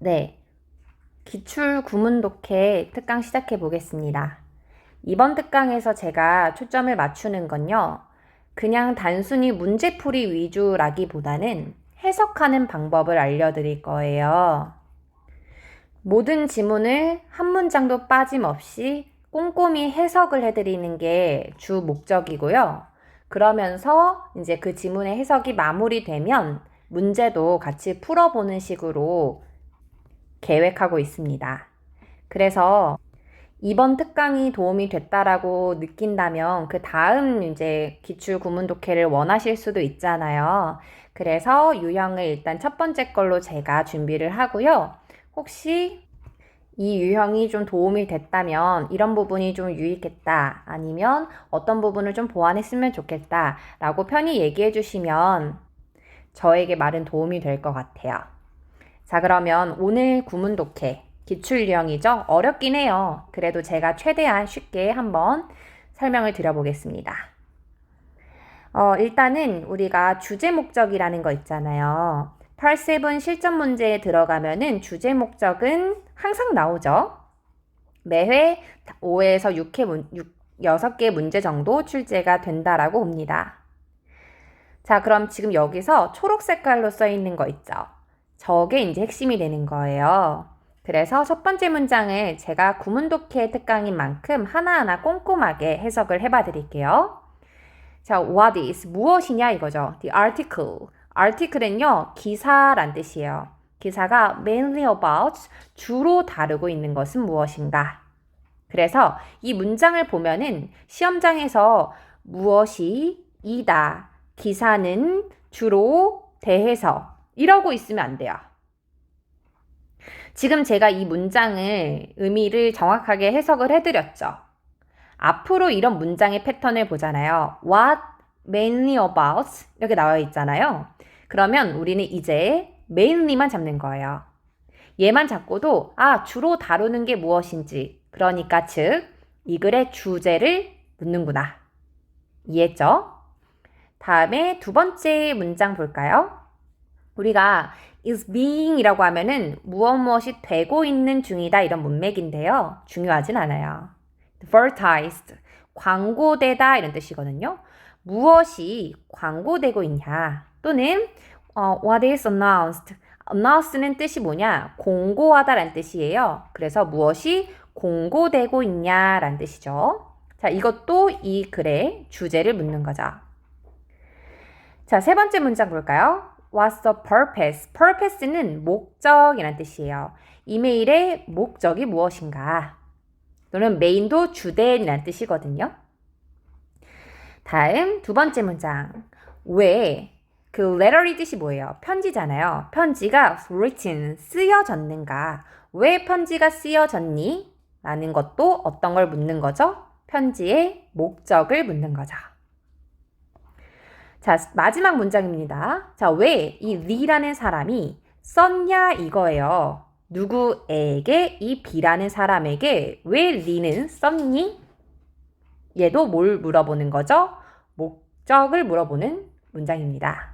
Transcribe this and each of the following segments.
네, 기출 구문 독해 특강 시작해 보겠습니다. 이번 특강에서 제가 초점을 맞추는 건요, 그냥 단순히 문제풀이 위주라기보다는 해석하는 방법을 알려드릴 거예요. 모든 지문을 한 문장도 빠짐없이 꼼꼼히 해석을 해드리는 게 주 목적이고요. 그러면서 이제 그 지문의 해석이 마무리되면 문제도 같이 풀어보는 식으로 계획하고 있습니다. 그래서 이번 특강이 도움이 됐다라고 느낀다면 그 다음 이제 기출 구문 독해를 원하실 수도 있잖아요. 그래서 유형을 일단 첫 번째 걸로 제가 준비를 하고요. 혹시 이 유형이 좀 도움이 됐다면 이런 부분이 좀 유익했다, 아니면 어떤 부분을 좀 보완했으면 좋겠다 라고 편히 얘기해 주시면 저에게 많은 도움이 될 것 같아요. 자, 그러면 오늘 구문 독해 기출 유형이죠. 어렵긴 해요. 그래도 제가 최대한 쉽게 한번 설명을 드려보겠습니다. 일단은 우리가 주제 목적이라는 거 있잖아요. 8세븐 실전 문제에 들어가면은 주제 목적은 항상 나오죠. 매회 5에서 6개 문제 정도 출제가 된다라고 봅니다. 자, 그럼 지금 여기서 초록 색깔로 써 있는 거 있죠. 저게 이제 핵심이 되는 거예요. 그래서 첫 번째 문장을 제가 구문 독해 특강인 만큼 하나하나 꼼꼼하게 해석을 해봐 드릴게요. 자, what is 무엇이냐 이거죠. The article. article은요, 기사란 뜻이에요. 기사가 mainly about 주로 다루고 있는 것은 무엇인가. 그래서 이 문장을 보면은 시험장에서 무엇이 이다, 기사는 주로 대해서 이러고 있으면 안 돼요. 지금 제가 이 문장을 의미를 정확하게 해석을 해드렸죠. 앞으로 이런 문장의 패턴을 보잖아요. What mainly about 이렇게 나와 있잖아요. 그러면 우리는 이제 mainly만 잡는 거예요. 얘만 잡고도 주로 다루는 게 무엇인지, 그러니까 즉 이 글의 주제를 묻는구나. 이해했죠? 다음에 두 번째 문장 볼까요? 우리가 is being이라고 하면은 무엇이 되고 있는 중이다 이런 문맥인데요. 중요하진 않아요. advertised, 광고되다 이런 뜻이거든요. 무엇이 광고되고 있냐, 또는 what is announced. announce는 뜻이 뭐냐? 공고하다라는 뜻이에요. 그래서 무엇이 공고되고 있냐라는 뜻이죠. 자, 이것도 이 글의 주제를 묻는 거죠. 자, 세 번째 문장 볼까요? What's the purpose? purpose는 목적이라는 뜻이에요. 이메일의 목적이 무엇인가? 또는 메인도 주된이라는 뜻이거든요. 다음 두 번째 문장. 왜? 그 letter이 뜻이 뭐예요? 편지잖아요. 편지가 written, 쓰여졌는가? 왜 편지가 쓰여졌니? 라는 것도 어떤 걸 묻는 거죠? 편지의 목적을 묻는 거죠. 자, 마지막 문장입니다. 자, 왜 이 V라는 사람이 썼냐 이거예요. 누구에게? 이 B라는 사람에게 왜 V는 썼니? 얘도 뭘 물어보는 거죠? 목적을 물어보는 문장입니다.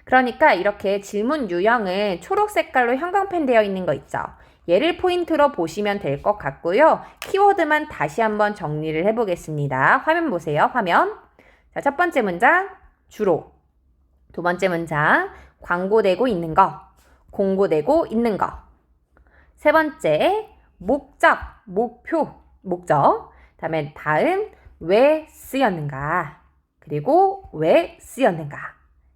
그러니까 이렇게 질문 유형은 초록 색깔로 형광펜 되어 있는 거 있죠? 얘를 포인트로 보시면 될 것 같고요. 키워드만 다시 한번 정리를 해보겠습니다. 화면 보세요. 화면. 자, 첫 번째 문장 주로. 두 번째 문장 광고되고 있는 거, 공고되고 있는 거. 세 번째 목적, 목표, 목적. 다음 왜 쓰였는가, 그리고 왜 쓰였는가.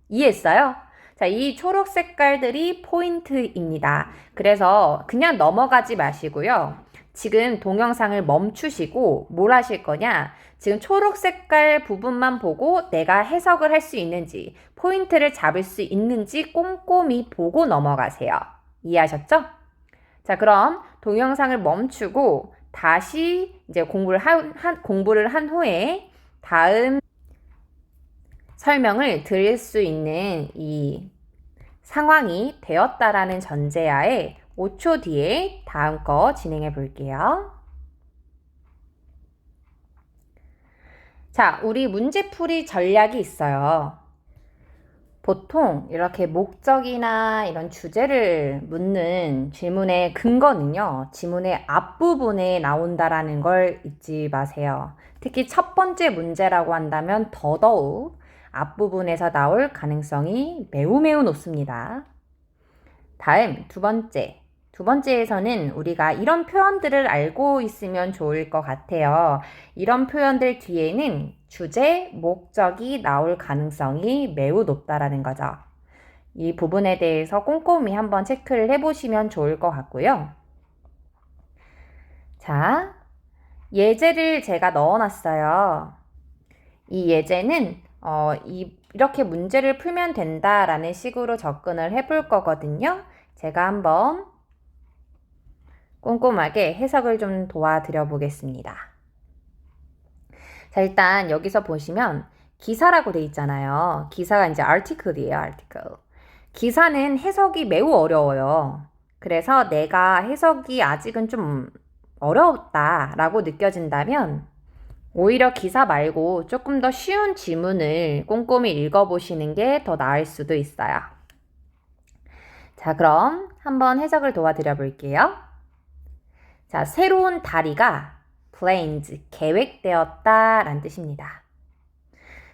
이해했어요? 자, 이 초록 색깔들이 포인트입니다. 그래서 그냥 넘어가지 마시고요. 지금 동영상을 멈추시고 뭘 하실 거냐? 지금 초록 색깔 부분만 보고 내가 해석을 할 수 있는지, 포인트를 잡을 수 있는지 꼼꼼히 보고 넘어가세요. 이해하셨죠? 자, 그럼 동영상을 멈추고 다시 이제 공부를 한 후에 다음 설명을 드릴 수 있는 이 상황이 되었다라는 전제하에 5초 뒤에 다음 거 진행해 볼게요. 자, 우리 문제풀이 전략이 있어요. 보통 이렇게 목적이나 이런 주제를 묻는 질문의 근거는요, 지문의 앞부분에 나온다라는 걸 잊지 마세요. 특히 첫 번째 문제라고 한다면 더더욱 앞부분에서 나올 가능성이 매우 매우 높습니다. 다음 두 번째. 두 번째에서는 우리가 이런 표현들을 알고 있으면 좋을 것 같아요. 이런 표현들 뒤에는 주제, 목적이 나올 가능성이 매우 높다라는 거죠. 이 부분에 대해서 꼼꼼히 한번 체크를 해보시면 좋을 것 같고요. 자, 예제를 제가 넣어놨어요. 이 예제는 이렇게 문제를 풀면 된다라는 식으로 접근을 해볼 거거든요. 제가 한번 꼼꼼하게 해석을 좀 도와드려 보겠습니다. 자, 일단 여기서 보시면 기사라고 돼 있잖아요. 기사가 이제 article이에요, article. 기사는 해석이 매우 어려워요. 그래서 내가 해석이 아직은 좀 어려웠다라고 느껴진다면 오히려 기사 말고 조금 더 쉬운 지문을 꼼꼼히 읽어보시는 게 더 나을 수도 있어요. 자, 그럼 한번 해석을 도와드려 볼게요. 자, 새로운 다리가 planned, 계획되었다 라는 뜻입니다.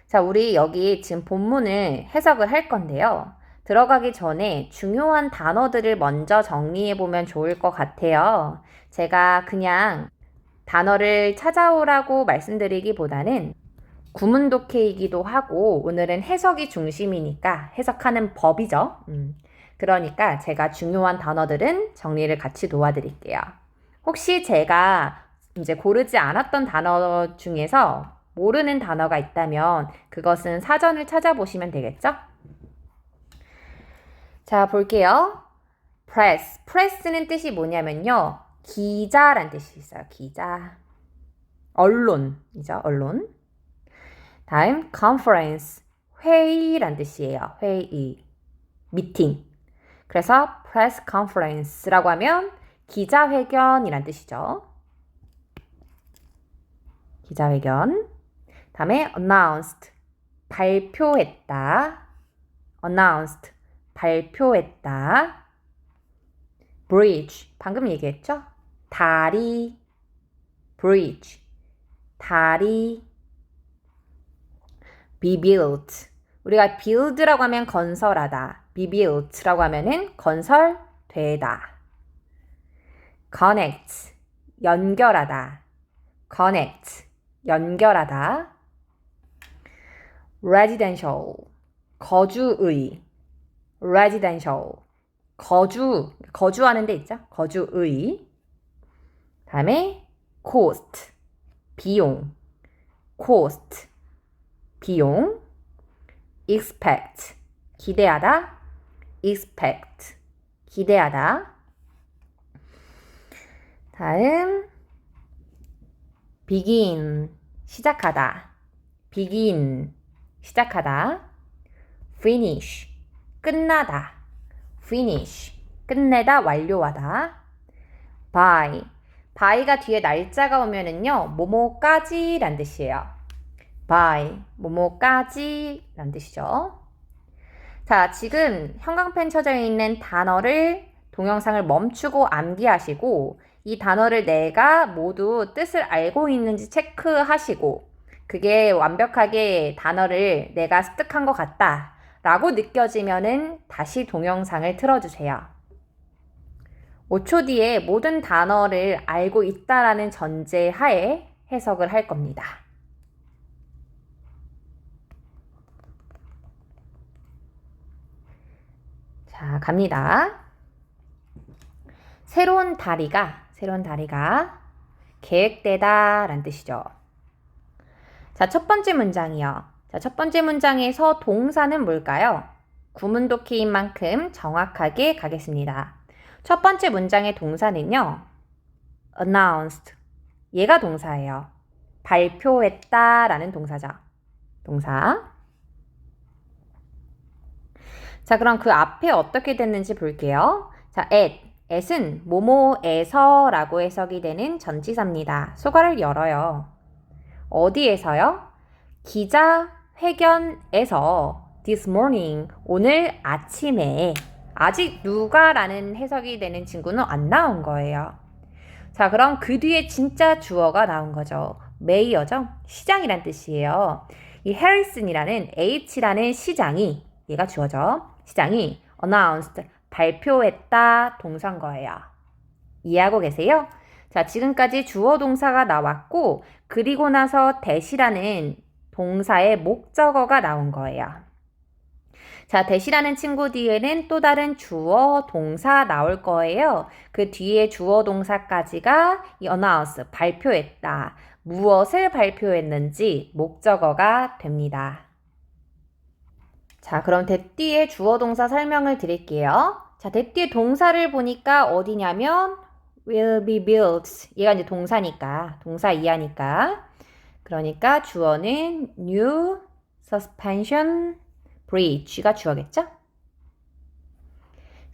자, 우리 여기 지금 본문을 해석을 할 건데요. 들어가기 전에 중요한 단어들을 먼저 정리해 보면 좋을 것 같아요. 제가 그냥 단어를 찾아오라고 말씀드리기보다는 구문독해이기도 하고 오늘은 해석이 중심이니까 해석하는 법이죠. 그러니까 제가 중요한 단어들은 정리를 같이 도와드릴게요. 혹시 제가 이제 고르지 않았던 단어 중에서 모르는 단어가 있다면 그것은 사전을 찾아보시면 되겠죠? 자, 볼게요. press. press는 뜻이 뭐냐면요. 기자란 뜻이 있어요. 기자. 언론이죠. 언론. 다음 conference. 회의란 뜻이에요. 회의. 미팅. 그래서 press conference라고 하면 기자회견이란 뜻이죠. 기자회견. 다음에 announced. 발표했다. announced. 발표했다. bridge. 방금 얘기했죠? 다리. bridge. 다리. be built. 우리가 build라고 하면 건설하다. be built라고 하면은 건설되다. connect. 연결하다. connect. 연결하다. residential. 거주의. residential. 거주하는 데 있죠? 거주의. 다음에 cost. 비용. cost. 비용. expect. 기대하다. expect. 기대하다. 다음 begin. 시작하다. begin. 시작하다. finish. 끝나다. finish. 끝내다, 완료하다. by. by가 뒤에 날짜가 오면은요, 뭐뭐까지 란 뜻이에요. by. 뭐뭐까지 란 뜻이죠. 자, 지금 형광펜 쳐져 있는 단어를, 동영상을 멈추고 암기하시고, 이 단어를 내가 모두 뜻을 알고 있는지 체크하시고, 그게 완벽하게 단어를 내가 습득한 것 같다 라고 느껴지면은 다시 동영상을 틀어주세요. 5초 뒤에 모든 단어를 알고 있다라는 전제 하에 해석을 할 겁니다. 자, 갑니다. 새로운 다리가 계획되다 라는 뜻이죠. 자, 첫 번째 문장이요. 자, 첫 번째 문장에서 동사는 뭘까요? 구문독해인 만큼 정확하게 가겠습니다. 첫 번째 문장의 동사는요. announced. 얘가 동사예요. 발표했다 라는 동사죠. 동사. 자, 그럼 그 앞에 어떻게 됐는지 볼게요. 자, at은 뭐뭐에서 라고 해석이 되는 전치사입니다. 소괄을 열어요. 어디에서요? 기자회견에서 this morning. 오늘 아침에. 아직 누가라는 해석이 되는 친구는 안 나온 거예요. 자, 그럼 그 뒤에 진짜 주어가 나온 거죠. 메이어죠? 시장이란 뜻이에요. 이 해리슨이라는 H라는 시장이, 얘가 주어죠. 시장이 announced, 발표했다 동사인 거예요. 이해하고 계세요? 자, 지금까지 주어 동사가 나왔고, 그리고 나서 that이라는 동사의 목적어가 나온 거예요. 자, that이라는 친구 뒤에는 또 다른 주어 동사 나올 거예요. 그 뒤에 주어 동사까지가 이 announce, 발표했다. 무엇을 발표했는지 목적어가 됩니다. 자, 그럼 that 뒤에 주어 동사 설명을 드릴게요. 자, that 뒤에 동사를 보니까 어디냐면 will be built. 얘가 이제 동사니까, 동사 이하니까. 그러니까 주어는 new suspension bridge가 주어겠죠?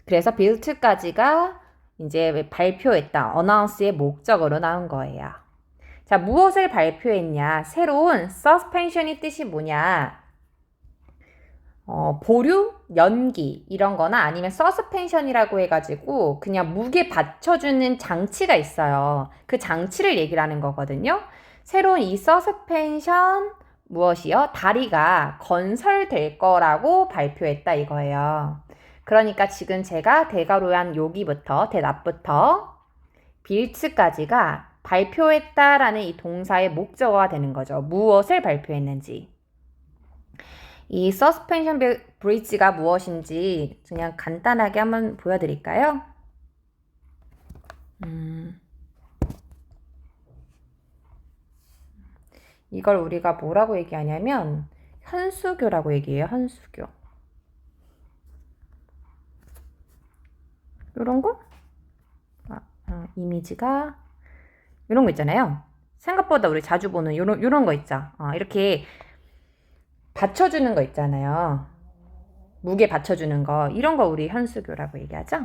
그래서 built까지가 이제 발표했다, announce의 목적어로 나온 거예요. 자, 무엇을 발표했냐? 새로운 suspension이 뜻이 뭐냐? 보류, 연기 이런 거나 아니면 서스펜션이라고 해가지고 그냥 무게 받쳐주는 장치가 있어요. 그 장치를 얘기를 하는 거거든요. 새로운 이 서스펜션 무엇이요? 다리가 건설될 거라고 발표했다 이거예요. 그러니까 지금 제가 대괄호 한 여기부터 대답부터 빌트까지가 발표했다라는 이 동사의 목적어가 되는 거죠. 무엇을 발표했는지. 이 서스펜션 브리지가 무엇인지 그냥 간단하게 한번 보여드릴까요? 이걸 우리가 뭐라고 얘기하냐면 현수교라고 얘기해요. 현수교. 요런 거? 이미지가 요런 거 있잖아요. 생각보다 우리 자주 보는 요런 거 있죠. 이렇게 받쳐주는 거 있잖아요. 무게 받쳐주는 거. 이런 거 우리 현수교라고 얘기하죠.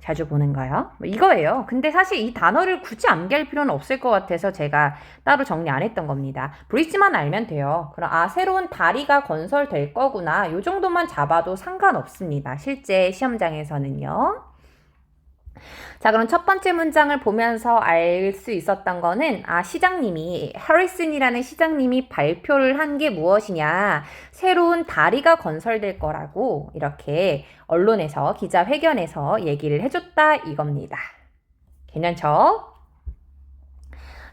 자주 보는 거요. 이거예요. 근데 사실 이 단어를 굳이 암기할 필요는 없을 것 같아서 제가 따로 정리 안 했던 겁니다. 브릿지만 알면 돼요. 그럼 새로운 다리가 건설될 거구나. 요 정도만 잡아도 상관없습니다. 실제 시험장에서는요. 자, 그럼 첫 번째 문장을 보면서 알 수 있었던 거는 시장님이 해리슨이라는 시장님이 발표를 한 게 무엇이냐, 새로운 다리가 건설될 거라고 이렇게 언론에서 기자회견에서 얘기를 해줬다 이겁니다. 괜찮죠?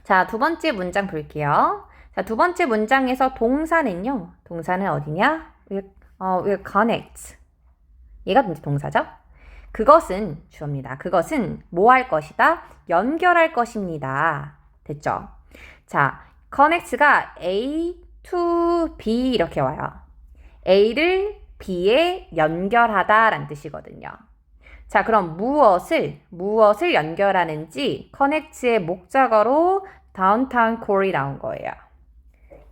자, 두 번째 문장 볼게요. 자, 두 번째 문장에서 동사는요. 동사는 어디냐? will connect. 얘가 이제 동사죠? 그것은 주어입니다. 그것은 뭐 할 것이다? 연결할 것입니다. 됐죠? 자, connect가 A to B 이렇게 와요. A를 B에 연결하다 라는 뜻이거든요. 자, 그럼 무엇을 연결하는지 connect의 목적어로 downtown core이 나온 거예요.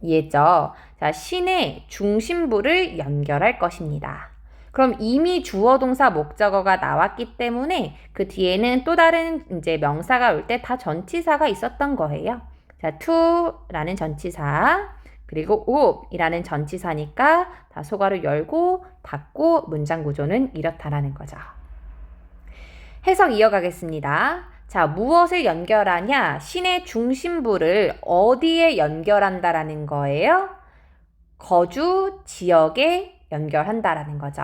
이해했죠? 자, 시내 중심부를 연결할 것입니다. 그럼 이미 주어 동사 목적어가 나왔기 때문에 그 뒤에는 또 다른 이제 명사가 올 때 다 전치사가 있었던 거예요. 자, to라는 전치사, 그리고 of이라는 전치사니까 다 소괄호 열고 닫고 문장 구조는 이렇다라는 거죠. 해석 이어가겠습니다. 자, 무엇을 연결하냐? 시내 중심부를 어디에 연결한다라는 거예요? 거주 지역에 연결한다라는 거죠.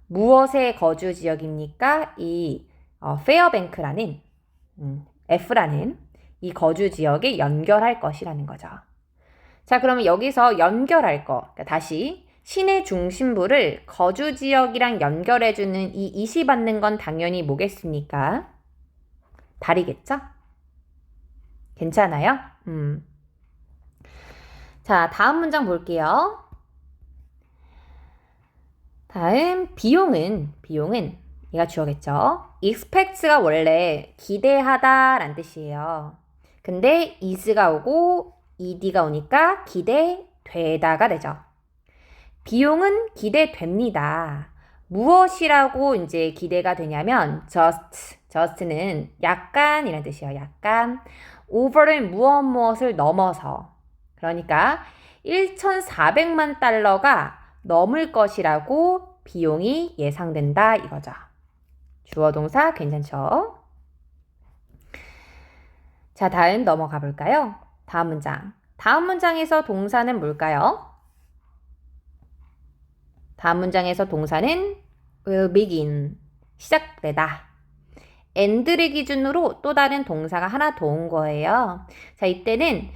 무엇의 거주 지역입니까? 이 페어뱅크라는 F라는 이 거주 지역에 연결할 것이라는 거죠. 자, 그러면 여기서 연결할 거, 그러니까 다시 시내 중심부를 거주 지역이랑 연결해주는 이 이시 받는 건 당연히 뭐겠습니까? 다리겠죠? 괜찮아요? 자, 다음 문장 볼게요. 다음 비용은 얘가 주어겠죠. expect가 원래 기대하다 라는 뜻이에요. 근데 is가 오고 ed가 오니까 기대되다가 되죠. 비용은 기대됩니다. 무엇이라고 이제 기대가 되냐면 just는 약간 이라는 뜻이에요. 약간. over는 무엇을 넘어서. 그러니까 1,400만 달러가 넘을 것이라고 비용이 예상된다 이거죠. 주어 동사 괜찮죠? 자, 다음 넘어가 볼까요? 다음 문장. 다음 문장에서 동사는 뭘까요? 다음 문장에서 동사는 will begin, 시작되다. end를 기준으로 또 다른 동사가 하나 더 온 거예요. 자, 이때는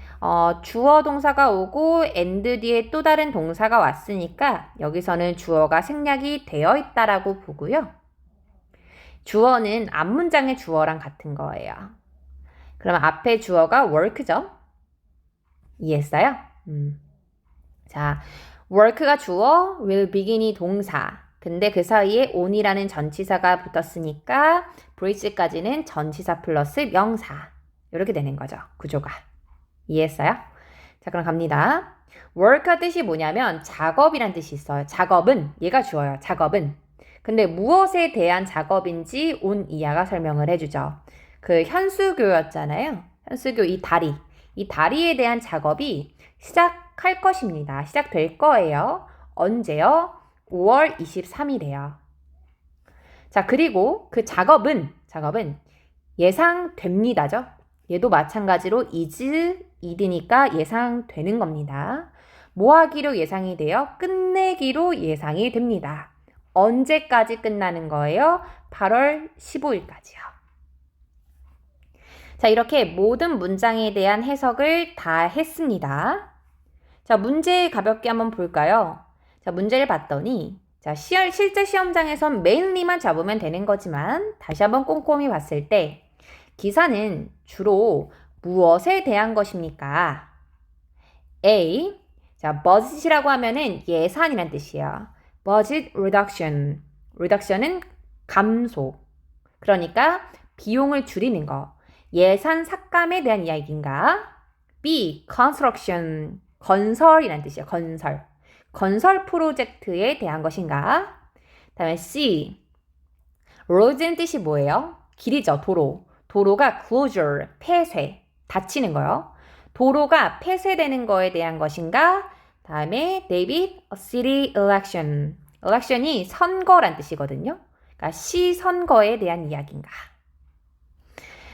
주어 동사가 오고 end 뒤에 또 다른 동사가 왔으니까 여기서는 주어가 생략이 되어 있다라고 보고요. 주어는 앞문장의 주어랑 같은 거예요. 그러면 앞에 주어가 work죠? 이해했어요? 자, work가 주어, will begin이 동사. 근데 그 사이에 on이라는 전치사가 붙었으니까 bridge까지는 전치사 플러스 명사. 이렇게 되는 거죠. 구조가. 이해했어요? 자, 그럼 갑니다. work가 뜻이 뭐냐면 작업이란 뜻이 있어요. 작업은, 얘가 주어요. 작업은. 근데 무엇에 대한 작업인지 on 이하가 설명을 해주죠. 그 현수교였잖아요. 현수교 이 다리. 이 다리에 대한 작업이 시작할 것입니다. 시작될 거예요. 언제요? 5월 23일에요. 자, 그리고 그 작업은 예상됩니다죠. 얘도 마찬가지로 is니까 예상되는 겁니다. 뭐 하기로 예상이 돼요? 끝내기로 예상이 됩니다. 언제까지 끝나는 거예요? 8월 15일까지요. 자, 이렇게 모든 문장에 대한 해석을 다 했습니다. 자, 문제 가볍게 한번 볼까요? 자, 문제를 봤더니 자, 실제 시험장에선 mainly만 잡으면 되는 거지만 다시 한번 꼼꼼히 봤을 때 기사는 주로 무엇에 대한 것입니까? A. 자, budget이라고 하면은 예산이란 뜻이에요. budget reduction. reduction은 감소. 그러니까 비용을 줄이는 거. 예산 삭감에 대한 이야기인가? B. construction. 건설이란 뜻이에요. 건설. 건설 프로젝트에 대한 것인가? 다음에 C. roads는 뜻이 뭐예요? 길이죠. 도로. 도로가 closure, 폐쇄, 닫히는 거요. 도로가 폐쇄되는 거에 대한 것인가? 다음에 David, a city election. election이 선거란 뜻이거든요. 그러니까 시선거에 대한 이야기인가?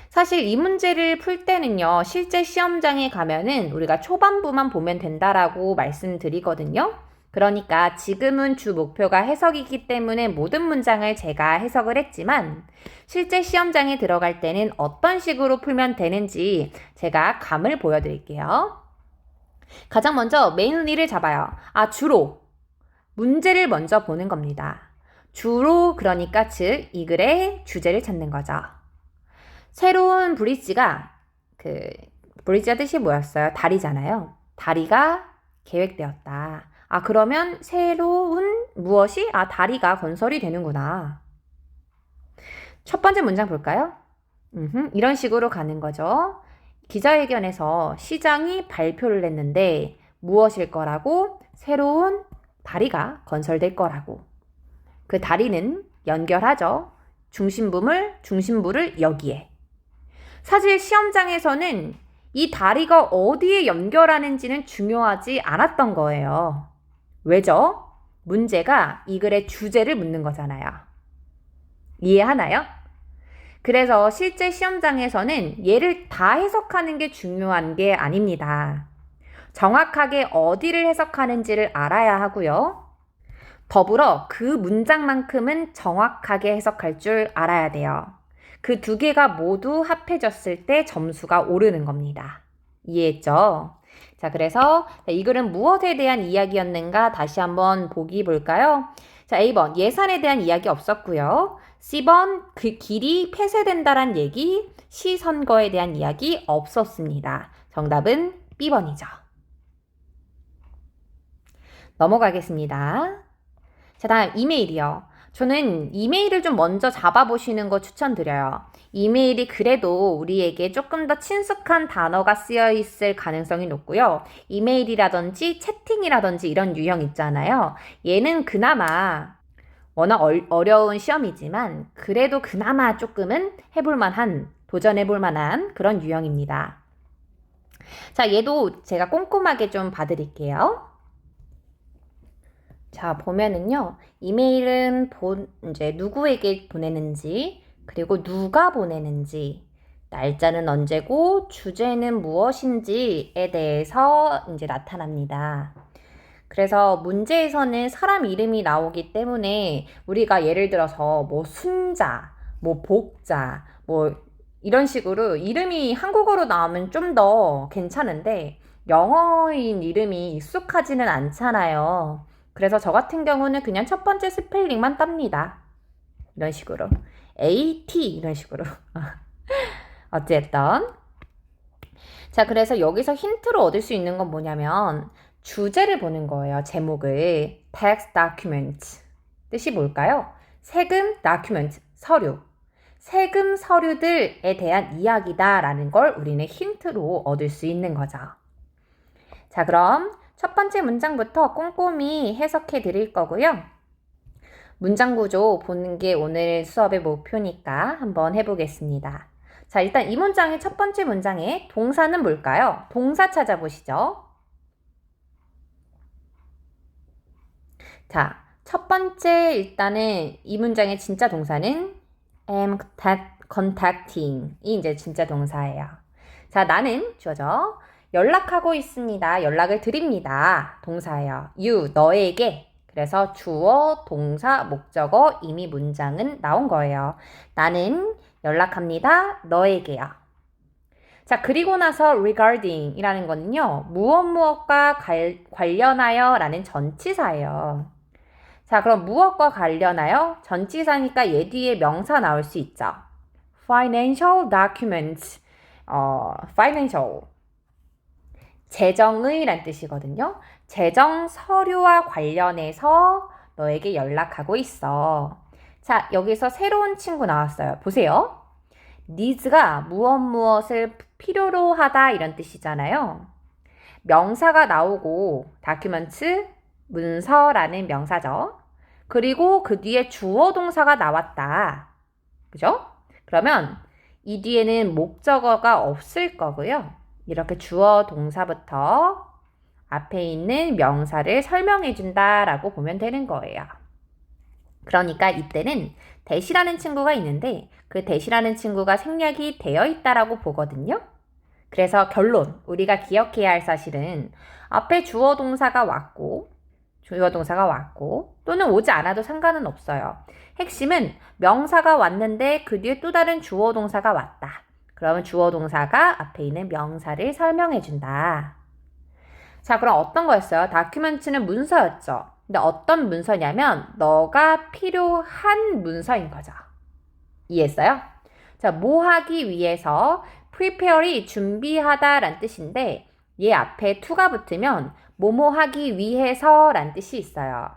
사실 이 문제를 풀 때는요, 실제 시험장에 가면은 우리가 초반부만 보면 된다라고 말씀드리거든요. 그러니까 지금은 주 목표가 해석이기 때문에 모든 문장을 제가 해석을 했지만 실제 시험장에 들어갈 때는 어떤 식으로 풀면 되는지 제가 감을 보여드릴게요. 가장 먼저 mainly를 잡아요. 주로. 문제를 먼저 보는 겁니다. 주로 그러니까 즉 이 글의 주제를 찾는 거죠. 새로운 브릿지가 브릿지가 뜻이 뭐였어요? 다리잖아요. 다리가 계획되었다. 그러면 새로운 무엇이? 다리가 건설이 되는구나. 첫 번째 문장 볼까요? 이런 식으로 가는 거죠. 기자회견에서 시장이 발표를 했는데 무엇일 거라고? 새로운 다리가 건설될 거라고. 그 다리는 연결하죠. 중심부를 여기에. 사실 시험장에서는 이 다리가 어디에 연결하는지는 중요하지 않았던 거예요. 왜죠? 문제가 이 글의 주제를 묻는 거잖아요. 이해하나요? 그래서 실제 시험장에서는 얘를 다 해석하는 게 중요한 게 아닙니다. 정확하게 어디를 해석하는지를 알아야 하고요. 더불어 그 문장만큼은 정확하게 해석할 줄 알아야 돼요. 그 두 개가 모두 합해졌을 때 점수가 오르는 겁니다. 이해했죠? 자, 그래서 이 글은 무엇에 대한 이야기였는가 다시 한번 보기 볼까요? 자, A번 예산에 대한 이야기 없었고요. C번 그 길이 폐쇄된다란 얘기, 시선거에 대한 이야기 없었습니다. 정답은 B번이죠. 넘어가겠습니다. 자, 다음 이메일이요. 저는 이메일을 좀 먼저 잡아보시는 거 추천드려요. 이메일이 그래도 우리에게 조금 더 친숙한 단어가 쓰여 있을 가능성이 높고요. 이메일이라든지 채팅이라든지 이런 유형 있잖아요. 얘는 그나마 워낙 어려운 시험이지만 그래도 그나마 조금은 도전해볼 만한 그런 유형입니다. 자, 얘도 제가 꼼꼼하게 좀 봐드릴게요. 자, 보면은요. 이메일은 이제 누구에게 보내는지, 그리고 누가 보내는지, 날짜는 언제고, 주제는 무엇인지에 대해서 이제 나타납니다. 그래서 문제에서는 사람 이름이 나오기 때문에 우리가 예를 들어서 뭐 순자, 뭐 복자, 뭐 이런 식으로 이름이 한국어로 나오면 좀 더 괜찮은데 영어인 이름이 익숙하지는 않잖아요. 그래서 저 같은 경우는 그냥 첫 번째 스펠링만 땁니다. 이런 식으로. AT 이런 식으로. 어쨌든. 자, 그래서 여기서 힌트로 얻을 수 있는 건 뭐냐면 주제를 보는 거예요. 제목을. tax document. 뜻이 뭘까요? 세금 document, 서류. 세금 서류들에 대한 이야기다라는 걸 우리는 힌트로 얻을 수 있는 거죠. 자, 그럼 첫 번째 문장부터 꼼꼼히 해석해 드릴 거고요. 문장 구조 보는 게 오늘 수업의 목표니까 한번 해보겠습니다. 자, 일단 이 문장의 첫 번째 문장에 동사는 뭘까요? 동사 찾아보시죠. 자, 첫 번째 일단은 이 문장의 진짜 동사는 am contacting 이 이제 진짜 동사예요. 자, 나는 주어져 연락하고 있습니다. 연락을 드립니다. 동사예요. you 너에게. 그래서 주어, 동사, 목적어, 이미 문장은 나온 거예요. 나는 연락합니다. 너에게요. 자, 그리고 나서 regarding 이라는 거는요. 무엇과 관련하여 라는 전치사예요. 자, 그럼 무엇과 관련하여? 전치사니까 얘 뒤에 명사 나올 수 있죠. financial documents, financial. 재정의 란 뜻이거든요. 재정 서류와 관련해서 너에게 연락하고 있어. 자, 여기서 새로운 친구 나왔어요. 보세요. needs가 무엇을 필요로 하다 이런 뜻이잖아요. 명사가 나오고 documents, 문서라는 명사죠. 그리고 그 뒤에 주어 동사가 나왔다. 그죠? 그러면 이 뒤에는 목적어가 없을 거고요. 이렇게 주어 동사부터 앞에 있는 명사를 설명해 준다라고 보면 되는 거예요. 그러니까 이때는 대시라는 친구가 있는데 그 대시라는 친구가 생략이 되어 있다라고 보거든요. 그래서 결론, 우리가 기억해야 할 사실은 앞에 주어 동사가 왔고 또는 오지 않아도 상관은 없어요. 핵심은 명사가 왔는데 그 뒤에 또 다른 주어 동사가 왔다. 그러면 주어 동사가 앞에 있는 명사를 설명해 준다. 자, 그럼 어떤 거였어요? 다큐멘트는 문서였죠. 근데 어떤 문서냐면 너가 필요한 문서인 거죠. 이해했어요? 자, 뭐 하기 위해서 prepare이 준비하다 란 뜻인데 얘 앞에 to가 붙으면 뭐뭐 하기 위해서 란 뜻이 있어요.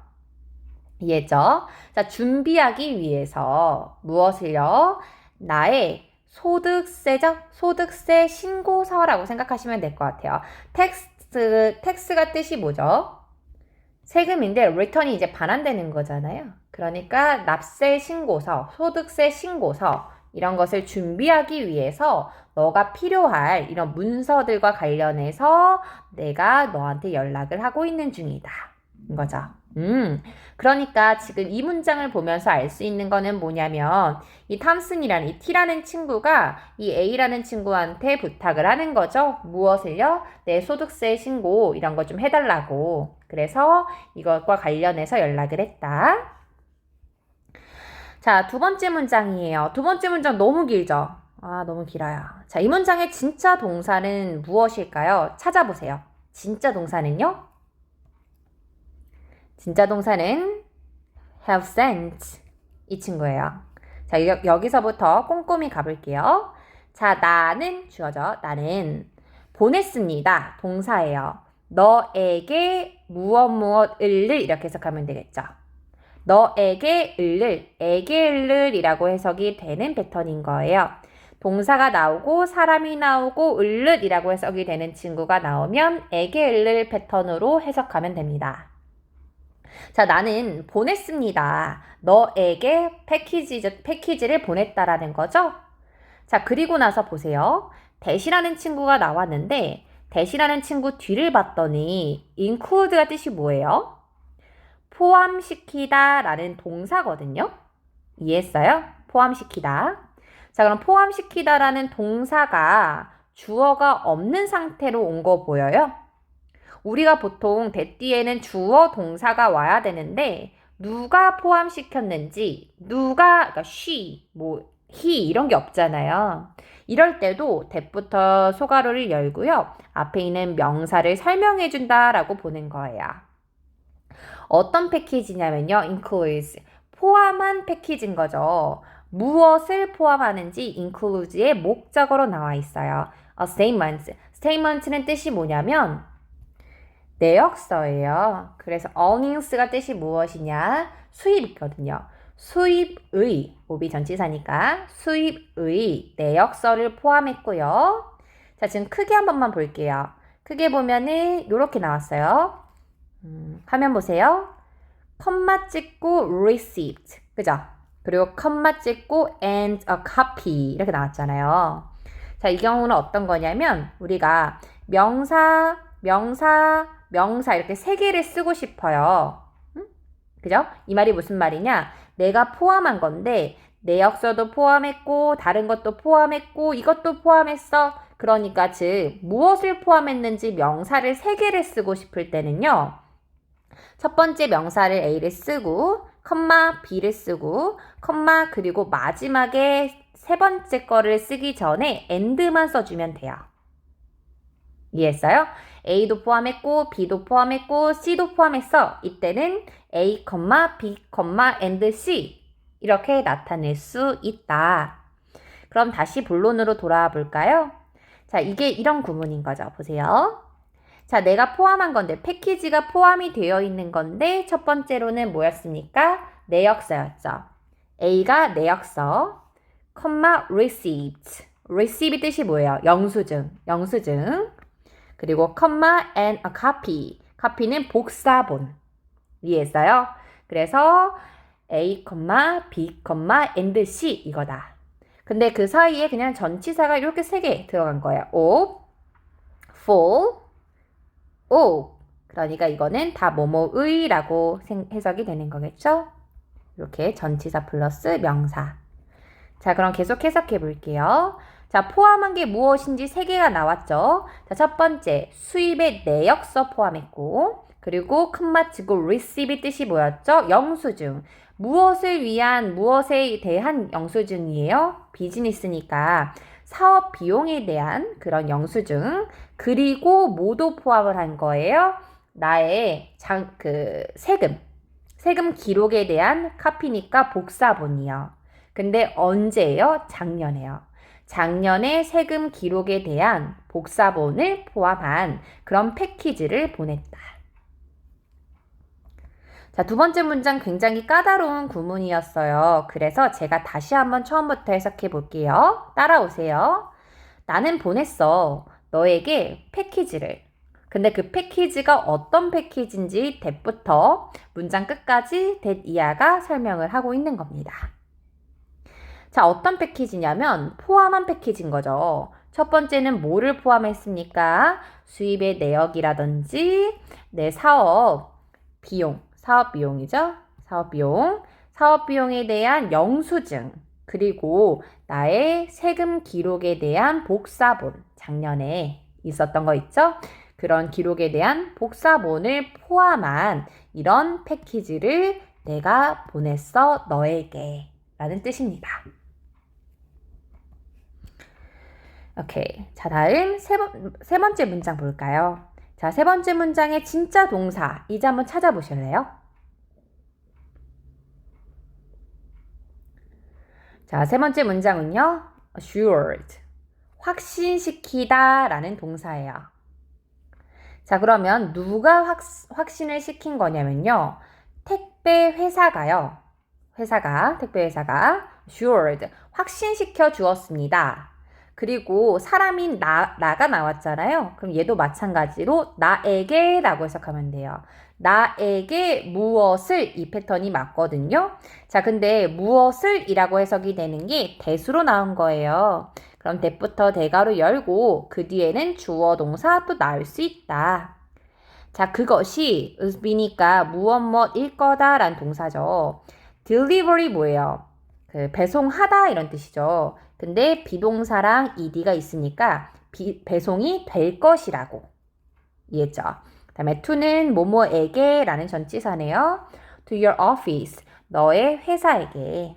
이해했죠? 자, 준비하기 위해서 무엇을요? 나의 소득세죠? 소득세 신고서라고 생각하시면 될 것 같아요. 텍스가 뜻이 뭐죠? 세금인데 return이 이제 반환되는 거잖아요. 그러니까 납세 신고서, 소득세 신고서 이런 것을 준비하기 위해서 너가 필요할 이런 문서들과 관련해서 내가 너한테 연락을 하고 있는 중이다. 인 거죠. 그러니까 지금 이 문장을 보면서 알 수 있는 거는 뭐냐면 이 탐슨이라는 이 T라는 친구가 이 A라는 친구한테 부탁을 하는 거죠. 무엇을요? 내 소득세 신고 이런 거 좀 해달라고. 그래서 이것과 관련해서 연락을 했다. 자, 두 번째 문장이에요. 두 번째 문장 너무 길죠? 아, 너무 길어요. 자, 이 문장의 진짜 동사는 무엇일까요? 찾아보세요. 진짜 동사는요? 진짜 동사는 have sent 이 친구예요. 자, 여기서부터 꼼꼼히 가볼게요. 자, 나는 주어져. 나는 보냈습니다. 동사예요. 너에게 무엇을 이렇게 해석하면 되겠죠. 너에게 에게 이라고 해석이 되는 패턴인 거예요. 동사가 나오고 사람이 나오고 이라고 해석이 되는 친구가 나오면 에게 패턴으로 해석하면 됩니다. 자, 나는 보냈습니다. 너에게 패키지를 보냈다라는 거죠? 자, 그리고 나서 보세요. 대시라는 친구가 나왔는데 대시라는 친구 뒤를 봤더니 include가 뜻이 뭐예요? 포함시키다 라는 동사거든요. 이해했어요? 포함시키다. 자, 그럼 포함시키다 라는 동사가 주어가 없는 상태로 온 거 보여요? 우리가 보통 대 뒤에는 주어 동사가 와야 되는데 누가 포함시켰는지 그러니까 she, he 이런 게 없잖아요. 이럴 때도 대부터 소가로를 열고요. 앞에 있는 명사를 설명해 준다라고 보는 거예요. 어떤 패키지냐면요. includes, 포함한 패키지인 거죠. 무엇을 포함하는지 includes의 목적어로 나와 있어요. A statement. statement는 뜻이 뭐냐면 내역서예요. 그래서 earnings가 뜻이 무엇이냐? 수입이거든요. 수입의, 오비 전치사니까 수입의 내역서를 포함했고요. 자, 지금 크게 한 번만 볼게요. 크게 보면은 이렇게 나왔어요. 화면 보세요. 컴마 찍고 receipt, 그죠? 그리고 컴마 찍고 and a copy 이렇게 나왔잖아요. 자, 이 경우는 어떤 거냐면 우리가 명사 이렇게 세 개를 쓰고 싶어요. 그죠? 이 말이 무슨 말이냐? 내가 포함한 건데 내역서도 포함했고 다른 것도 포함했고 이것도 포함했어. 그러니까 즉 무엇을 포함했는지 명사를 세 개를 쓰고 싶을 때는요. 첫 번째 명사를 A를 쓰고 컴마 B를 쓰고 컴마 그리고 마지막에 세 번째 거를 쓰기 전에 and만 써주면 돼요. 이해했어요? A도 포함했고 B도 포함했고 C도 포함했어. 이때는 A, B, and C 이렇게 나타낼 수 있다. 그럼 다시 본론으로 돌아와 볼까요? 자, 이게 이런 구문인 거죠. 보세요. 자, 내가 포함한 건데 패키지가 포함이 되어 있는 건데 첫 번째로는 뭐였습니까? 내역서였죠. A가 내역서, receipt. receipt 뜻이 뭐예요? 영수증. 그리고 and a copy. copy는 복사본. 이해했어요? 그래서 A, B, and C 이거다. 근데 그 사이에 그냥 전치사가 이렇게 세 개 들어간 거예요. of, for, of. 그러니까 이거는 다 뭐뭐의라고 해석이 되는 거겠죠? 이렇게 전치사 플러스 명사. 자, 그럼 계속 해석해 볼게요. 자, 포함한 게 무엇인지 세 개가 나왔죠? 자, 첫 번째, 수입의 내역서 포함했고, 그리고 컴마 치고 receive의 뜻이 뭐였죠? 영수증. 무엇에 대한 영수증이에요? 비즈니스니까 사업 비용에 대한 그런 영수증. 그리고 뭐도 포함을 한 거예요? 나의 세금 기록에 대한 카피니까 복사본이요. 근데 언제예요? 작년에요. 작년에 세금 기록에 대한 복사본을 포함한 그런 패키지를 보냈다. 자, 두 번째 문장 굉장히 까다로운 구문이었어요. 그래서 제가 다시 한번 처음부터 해석해 볼게요. 따라오세요. 나는 보냈어. 너에게 패키지를. 근데 그 패키지가 어떤 패키지인지 that부터 문장 끝까지 that 이하가 설명을 하고 있는 겁니다. 자, 어떤 패키지냐면 포함한 패키지인 거죠. 첫 번째는 뭐를 포함했습니까? 수입의 내역이라든지 내 사업 비용이죠. 사업 비용에 대한 영수증, 그리고 나의 세금 기록에 대한 복사본, 작년에 있었던 거 있죠? 그런 기록에 대한 복사본을 포함한 이런 패키지를 내가 보냈어 너에게 라는 뜻입니다. 오케이. 자, 다음 세 번째 문장 볼까요? 자, 세 번째 문장의 진짜 동사 이제 한번 찾아보실래요? 자, 세 번째 문장은요. assured. 확신시키다 라는 동사예요. 자, 그러면 누가 확신을 시킨 거냐면요. 택배 회사가 assured. 확신시켜 주었습니다. 그리고 사람인 나가 나왔잖아요. 그럼 얘도 마찬가지로 나에게 라고 해석하면 돼요. 나에게 무엇을 이 패턴이 맞거든요. 자, 근데 무엇을 이라고 해석이 되는 게 대수로 나온 거예요. 그럼 that부터 대가로 열고 그 뒤에는 주어 동사 또 나올 수 있다. 자, 그것이 be니까 무엇 뭐일 거다라는 동사죠. delivery 뭐예요? 그 배송하다 이런 뜻이죠. 근데 비동사랑 ed가 있으니까 배송이 될 것이라고 이해했죠? 그다음에 to는 뭐뭐에게 라는 전치사네요. to your office, 너의 회사에게.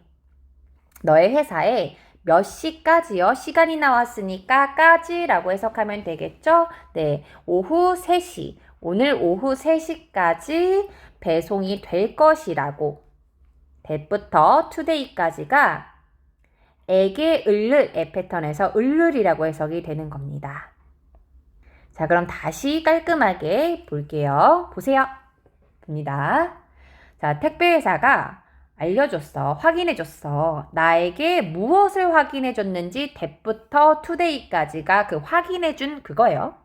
너의 회사에 몇 시까지요? 시간이 나왔으니까 까지라고 해석하면 되겠죠? 네, 오후 3시. 오늘 오후 3시까지 배송이 될 것이라고. that부터 today까지가 에게 을을 패턴에서 을을이라고 해석이 되는 겁니다. 자, 그럼 다시 깔끔하게 볼게요. 보세요. 봅니다. 자, 택배회사가 알려줬어. 확인해줬어. 나에게 무엇을 확인해줬는지 that부터 today까지가 그 확인해준 그거예요.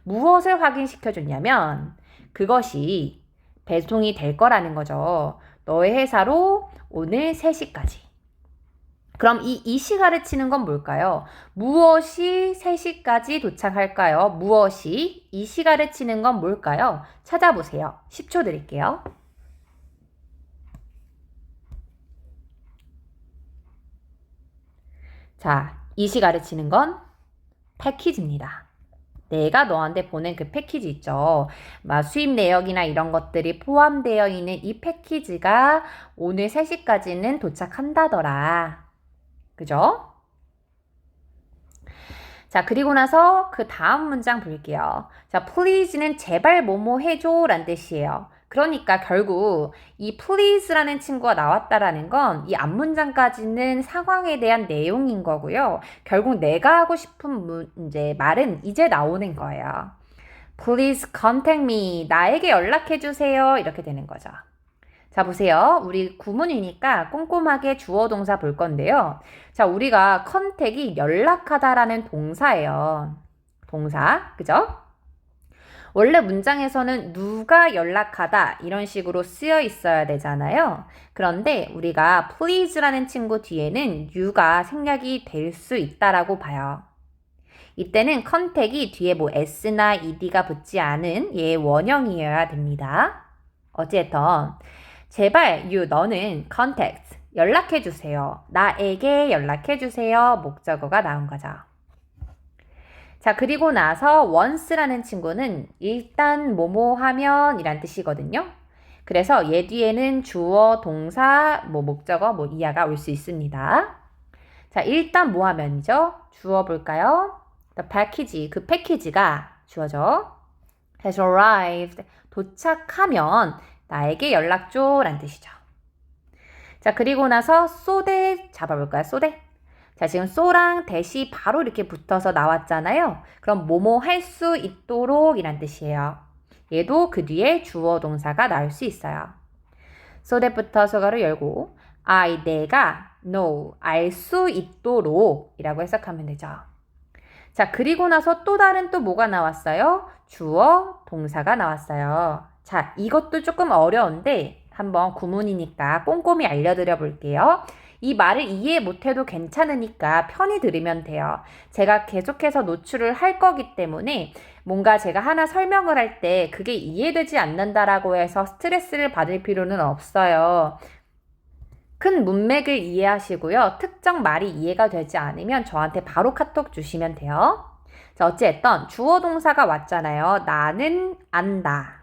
무엇을 확인시켜줬냐면 그것이 배송이 될 거라는 거죠. 너의 회사로 오늘 3시까지. 그럼 이 시 가르치는 건 뭘까요? 무엇이 3시까지 도착할까요? 무엇이 이 시 가르치는 건 뭘까요? 찾아보세요. 10초 드릴게요. 자, 이 시 가르치는 건 패키지입니다. 내가 너한테 보낸 그 패키지 있죠. 막 수입 내역이나 이런 것들이 포함되어 있는 이 패키지가 오늘 3시까지는 도착한다더라. 그죠? 자, 그리고 나서 그 다음 문장 볼게요. 자, please는 제발 뭐뭐 해줘 라는 뜻이에요. 그러니까 결국 이 please라는 친구가 나왔다라는 건 이 앞문장까지는 상황에 대한 내용인 거고요. 결국 내가 하고 싶은 말은 이제 나오는 거예요. Please contact me. 나에게 연락해 주세요. 이렇게 되는 거죠. 자, 보세요. 우리 구문이니까 꼼꼼하게 주어 동사 볼 건데요. 자, 우리가 컨택이 연락하다라는 동사예요. 동사, 그죠? 원래 문장에서는 누가 연락하다 이런 식으로 쓰여 있어야 되잖아요. 그런데 우리가 please라는 친구 뒤에는 you가 생략이 될 수 있다라고 봐요. 이때는 컨택이 뒤에 뭐 s나 ed가 붙지 않은 얘의 원형이어야 됩니다. 어쨌든 제발 너는 contact 연락해 주세요. 나에게 연락해 주세요. 목적어가 나온 거죠. 자, 그리고 나서 once라는 친구는 일단 뭐뭐 하면 이란 뜻이거든요. 그래서 얘 뒤에는 주어, 동사, 목적어, 이하가 올 수 있습니다. 자, 일단 뭐 하면이죠? 주어 볼까요? The package, 그 패키지가 주어죠. has arrived, 도착하면 나에게 연락 줘 라는 뜻이죠. 자, 그리고 나서 so that 잡아볼까요? so that. 자, 지금 so랑 that이 바로 이렇게 붙어서 나왔잖아요. 그럼 뭐뭐 할 수 있도록 이란 뜻이에요. 얘도 그 뒤에 주어 동사가 나올 수 있어요. so that부터 소가로 열고 내가 know, 알 수 있도록 이라고 해석하면 되죠. 자, 그리고 나서 또 다른 또 뭐가 나왔어요? 주어 동사가 나왔어요. 자, 이것도 조금 어려운데 한번 구문이니까 꼼꼼히 알려드려 볼게요. 이 말을 이해 못해도 괜찮으니까 편히 들으면 돼요. 제가 계속해서 노출을 할 거기 때문에 뭔가 제가 하나 설명을 할 때 그게 이해되지 않는다라고 해서 스트레스를 받을 필요는 없어요. 큰 문맥을 이해하시고요. 특정 말이 이해가 되지 않으면 저한테 바로 카톡 주시면 돼요. 자, 어찌됐든 주어 동사가 왔잖아요. 나는 안다.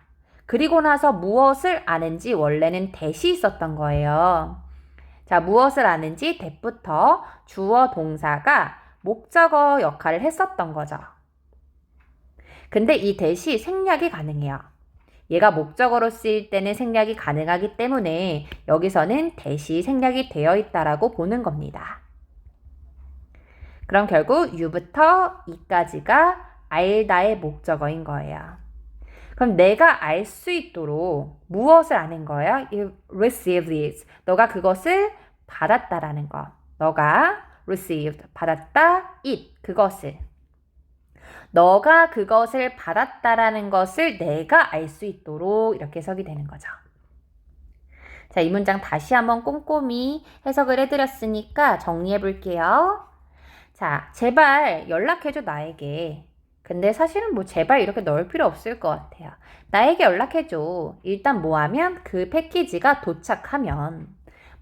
그리고 나서 무엇을 아는지 원래는 that이 있었던 거예요. 자, 무엇을 아는지 that부터 주어 동사가 목적어 역할을 했었던 거죠. 근데 이 that이 생략이 가능해요. 얘가 목적어로 쓰일 때는 생략이 가능하기 때문에 여기서는 that이 생략이 되어 있다라고 보는 겁니다. 그럼 결국 you부터 e까지가 알다의 목적어인 거예요. 그럼 내가 알 수 있도록 무엇을 아는 거예요? You received it. 너가 그것을 받았다라는 거. 너가 received, 받았다, it, 그것을. 너가 그것을 받았다라는 것을 내가 알 수 있도록 이렇게 해석이 되는 거죠. 자, 이 문장 다시 한번 꼼꼼히 해석을 해드렸으니까 정리해 볼게요. 자, 제발 연락해줘 나에게. 근데 사실은 뭐 제발 이렇게 넣을 필요 없을 것 같아요. 나에게 연락해줘. 일단 뭐 하면 그 패키지가 도착하면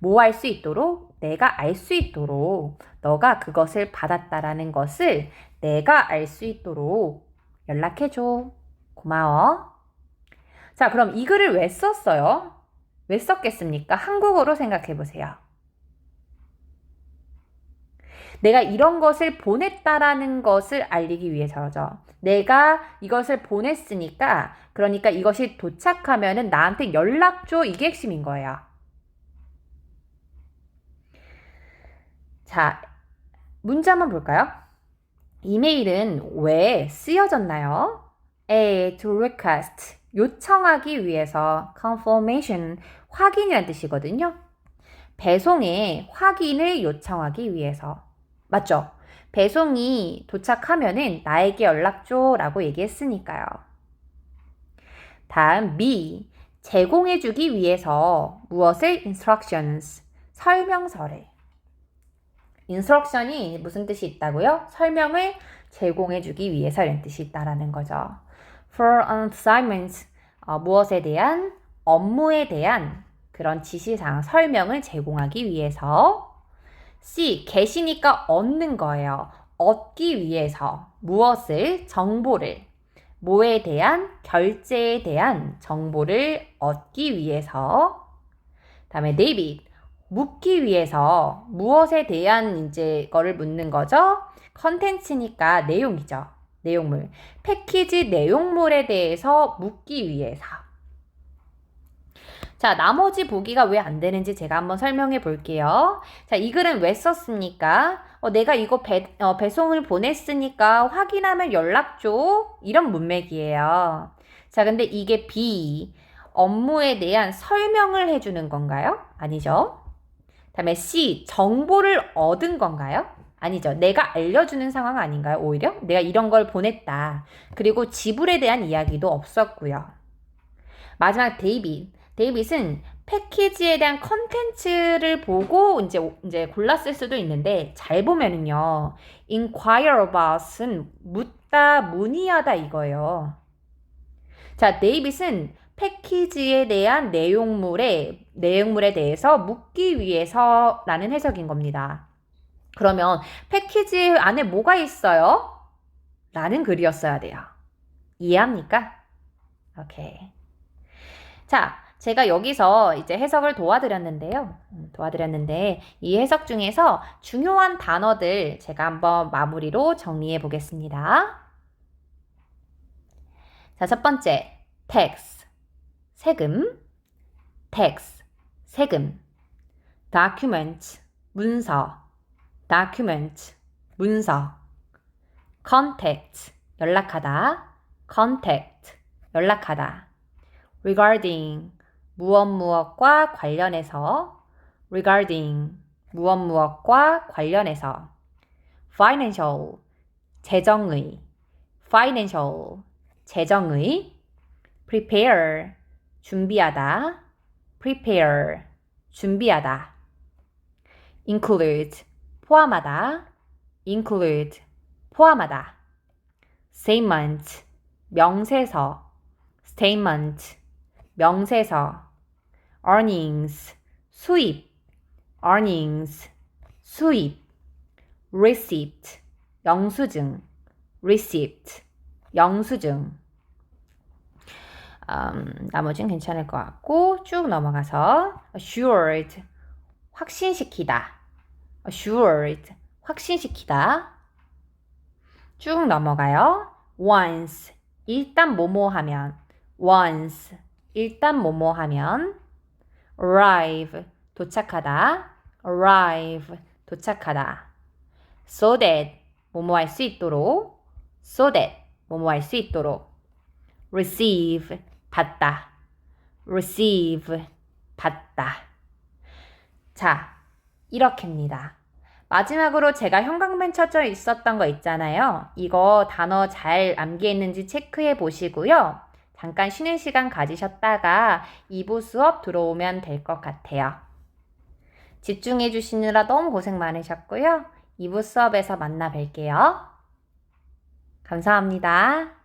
뭐 할 수 있도록 내가 알 수 있도록 너가 그것을 받았다라는 것을 내가 알 수 있도록 연락해줘. 고마워. 자, 그럼 이 글을 왜 썼어요? 왜 썼겠습니까? 한국어로 생각해 보세요. 내가 이런 것을 보냈다라는 것을 알리기 위해서죠. 내가 이것을 보냈으니까, 그러니까 이것이 도착하면은 나한테 연락 줘. 이게 핵심인 거예요. 자, 문제 한번 볼까요? 이메일은 왜 쓰여졌나요? A. To request. 요청하기 위해서. confirmation. 확인이라는 뜻이거든요. 배송의 확인을 요청하기 위해서. 맞죠? 배송이 도착하면은 나에게 연락줘 라고 얘기했으니까요. 다음 B. 제공해주기 위해서 무엇을? instructions. 설명서를. instruction이 무슨 뜻이 있다고요? 설명을 제공해주기 위해서 이런 뜻이 있다라는 거죠. For an assignment. 무엇에 대한? 업무에 대한 그런 지시사항, 설명을 제공하기 위해서. C. get이니까 얻는 거예요. 얻기 위해서. 무엇을? 정보를. 뭐에 대한? 결제에 대한 정보를 얻기 위해서. 다음에 David. 묻기 위해서. 무엇에 대한 이제 거를 묻는 거죠? 컨텐츠니까 내용이죠. 내용물. 패키지 내용물에 대해서 묻기 위해서. 자, 나머지 보기가 왜 안 되는지 제가 한번 설명해 볼게요. 자, 이 글은 왜 썼습니까? 내가 이거 배송을 보냈으니까 확인하면 연락 줘. 이런 문맥이에요. 자, 근데 이게 B, 업무에 대한 설명을 해주는 건가요? 아니죠. 다음에 C, 정보를 얻은 건가요? 아니죠. 내가 알려주는 상황 아닌가요? 오히려 내가 이런 걸 보냈다. 그리고 지불에 대한 이야기도 없었고요. 마지막 데이빗은 패키지에 대한 컨텐츠를 보고 이제 골랐을 수도 있는데 잘 보면은요. inquire about은 묻다, 문의하다 이거예요. 자, 데이빗은 패키지에 대한 내용물에 대해서 묻기 위해서라는 해석인 겁니다. 그러면 패키지 안에 뭐가 있어요? 라는 글이었어야 돼요. 이해합니까? 오케이. 자, 제가 여기서 이제 해석을 도와드렸는데요. 이 해석 중에서 중요한 단어들 제가 한번 마무리로 정리해 보겠습니다. 자, 첫 번째, tax, 세금, tax, 세금, document, 문서, document, 문서, contact, 연락하다, contact, 연락하다, regarding, 무엇과 관련해서, regarding, 무엇과 관련해서, financial, 재정의, financial, 재정의, prepare, 준비하다, prepare, 준비하다, include, 포함하다, include, 포함하다, statement, 명세서, statement, 명세서, earnings, 수입, earnings, 수입, receipt, 영수증, receipt, 영수증. 나머지는 괜찮을 것 같고 쭉 넘어가서 assured, 확신시키다, assured, 확신시키다. 쭉 넘어가요. once, 일단 뭐뭐 하면, once, 일단 뭐뭐 하면, arrive, 도착하다, arrive, 도착하다. so that, 뭐뭐 할 수 있도록, so that, 뭐뭐 할 수 있도록. receive, 받다, receive, 받다. 자, 이렇게입니다. 마지막으로 제가 형광펜 쳐져 있었던 거 있잖아요. 이거 단어 잘 암기했는지 체크해 보시고요. 잠깐 쉬는 시간 가지셨다가 2부 수업 들어오면 될 것 같아요. 집중해 주시느라 너무 고생 많으셨고요. 2부 수업에서 만나 뵐게요. 감사합니다.